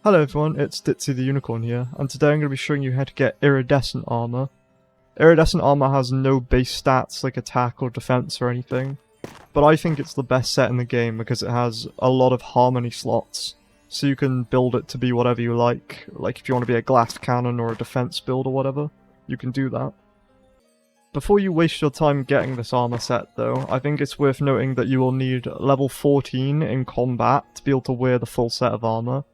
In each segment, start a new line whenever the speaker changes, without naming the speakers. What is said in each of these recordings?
Hello everyone, it's Ditzy the Unicorn here, and today I'm going to be showing you how to get Iridescent Armour. Iridescent Armour has no base stats like attack or defense or anything, but I think it's the best set in the game because it has a lot of harmony slots, so you can build it to be whatever you like if you want to be a glass cannon or a defense build or whatever, you can do that. Before you waste your time getting this armor set though, I think it's worth noting that you will need level 14 in combat to be able to wear the full set of armor.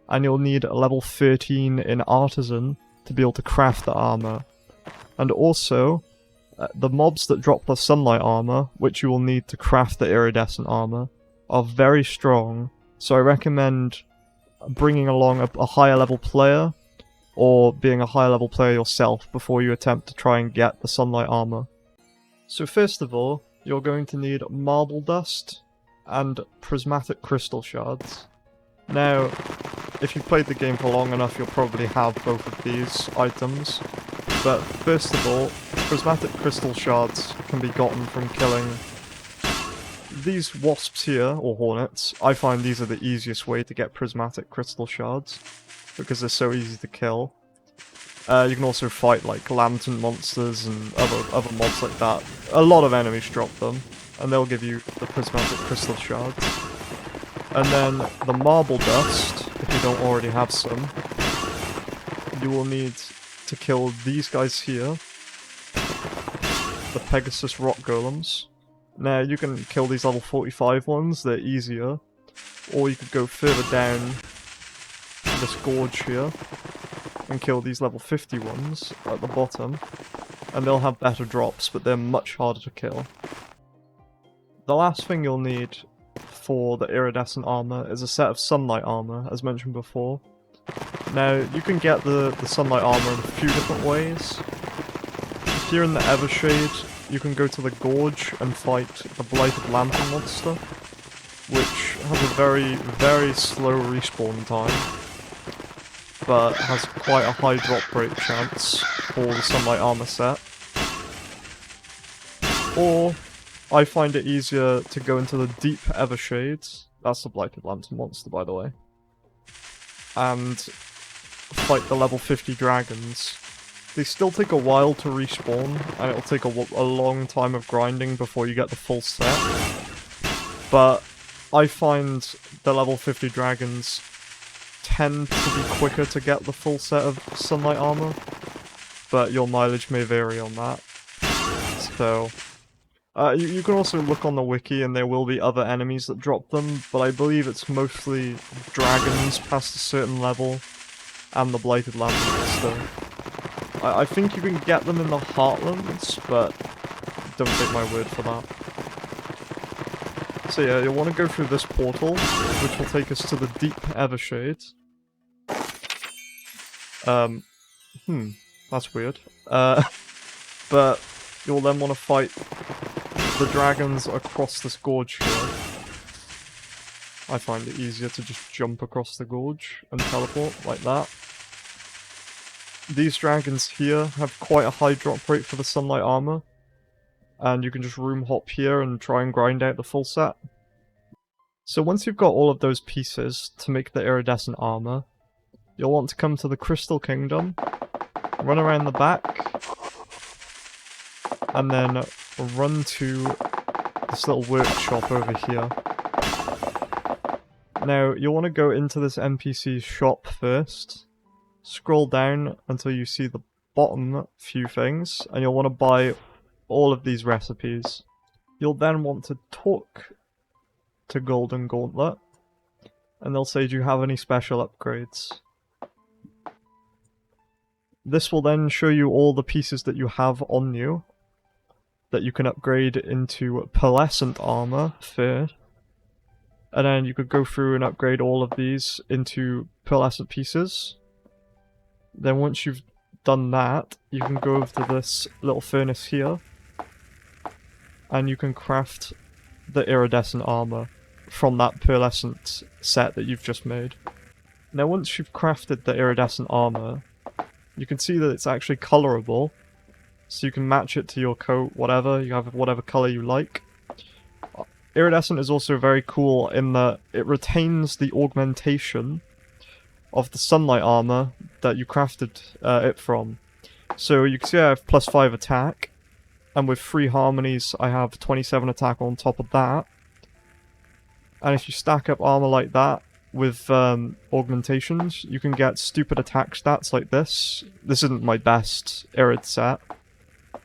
And you'll need a level 13 in Artisan to be able to craft the armor. And also, the mobs that drop the sunlight armor, which you will need to craft the iridescent armor, are very strong, so I recommend bringing along a higher level player, or being a higher level player yourself before you attempt to try and get the sunlight armor. So first of all, you're going to need marble dust and prismatic crystal shards. Now, if you've played the game for long enough, you'll probably have both of these items. But first of all, prismatic crystal shards can be gotten from killing these wasps here, or hornets. I find these are the easiest way to get prismatic crystal shards, because they're so easy to kill. You can also fight like lantern monsters and other mobs like that. A lot of enemies drop them, and they'll give you the prismatic crystal shards. And then the marble dust, if you don't already have some, you will need to kill these guys here, the Pegasus rock golems. Now you can kill these level 45 ones, they're easier, or you could go further down this gorge here and kill these level 50 ones at the bottom, and they'll have better drops, but they're much harder to kill. The last thing you'll need for the iridescent armor is a set of sunlight armor, as mentioned before. Now, you can get the sunlight armor in a few different ways. If you're in the Evershade, you can go to the gorge and fight the Blighted Lantern monster, which has a very slow respawn time, but has quite a high drop rate chance for the sunlight armor set. Or I find it easier to go into the deep Evershade, that's the Blighted Lantern monster by the way, and fight the level 50 dragons. They still take a while to respawn, and it'll take a long time of grinding before you get the full set, but I find the level 50 dragons tend to be quicker to get the full set of sunlight armor, but your mileage may vary on that, so you can also look on the wiki and there will be other enemies that drop them, but I believe it's mostly dragons past a certain level and the Blighted Lantern monster. I think you can get them in the Heartlands, but don't take my word for that. So yeah, you'll want to go through this portal, which will take us to the deep Evershade. That's weird. But you'll then want to fight the dragons across this gorge here. I find it easier to just jump across the gorge and teleport like that. These dragons here have quite a high drop rate for the sunlight armor, and you can just room hop here and try and grind out the full set. So once you've got all of those pieces to make the iridescent armor, you'll want to come to the Crystal Kingdom, run around the back, and then run to this little workshop over here. Now, you'll want to go into this NPC's shop first, scroll down until you see the bottom few things, and you'll want to buy all of these recipes. You'll then want to talk to Golden Gauntlet, and they'll say, do you have any special upgrades? This will then show you all the pieces that you have on you, that you can upgrade into pearlescent armor first, and then you could go through and upgrade all of these into pearlescent pieces. Then once you've done that, you can go over to this little furnace here, and you can craft the iridescent armor from that pearlescent set that you've just made. Now once you've crafted the iridescent armor, you can see that it's actually colorable, so you can match it to your coat, whatever, you have whatever color you like. Iridescent is also very cool in that it retains the augmentation of the sunlight armor that you crafted it from. So you can see I have +5 attack, and with 3 harmonies I have 27 attack on top of that. And if you stack up armor like that with augmentations, you can get stupid attack stats like this. This isn't my best Irid set,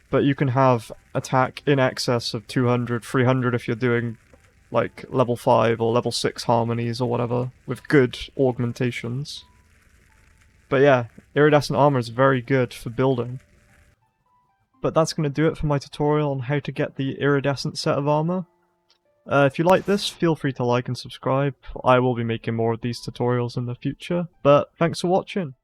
but you can have attack in excess of 200, 300 if you're doing like level 5 or level 6 harmonies or whatever, with good augmentations. But yeah, Iridescent Armour is very good for building. But that's going to do it for my tutorial on how to get the Iridescent set of armor. If you like this, feel free to like and subscribe. I will be making more of these tutorials in the future, but thanks for watching.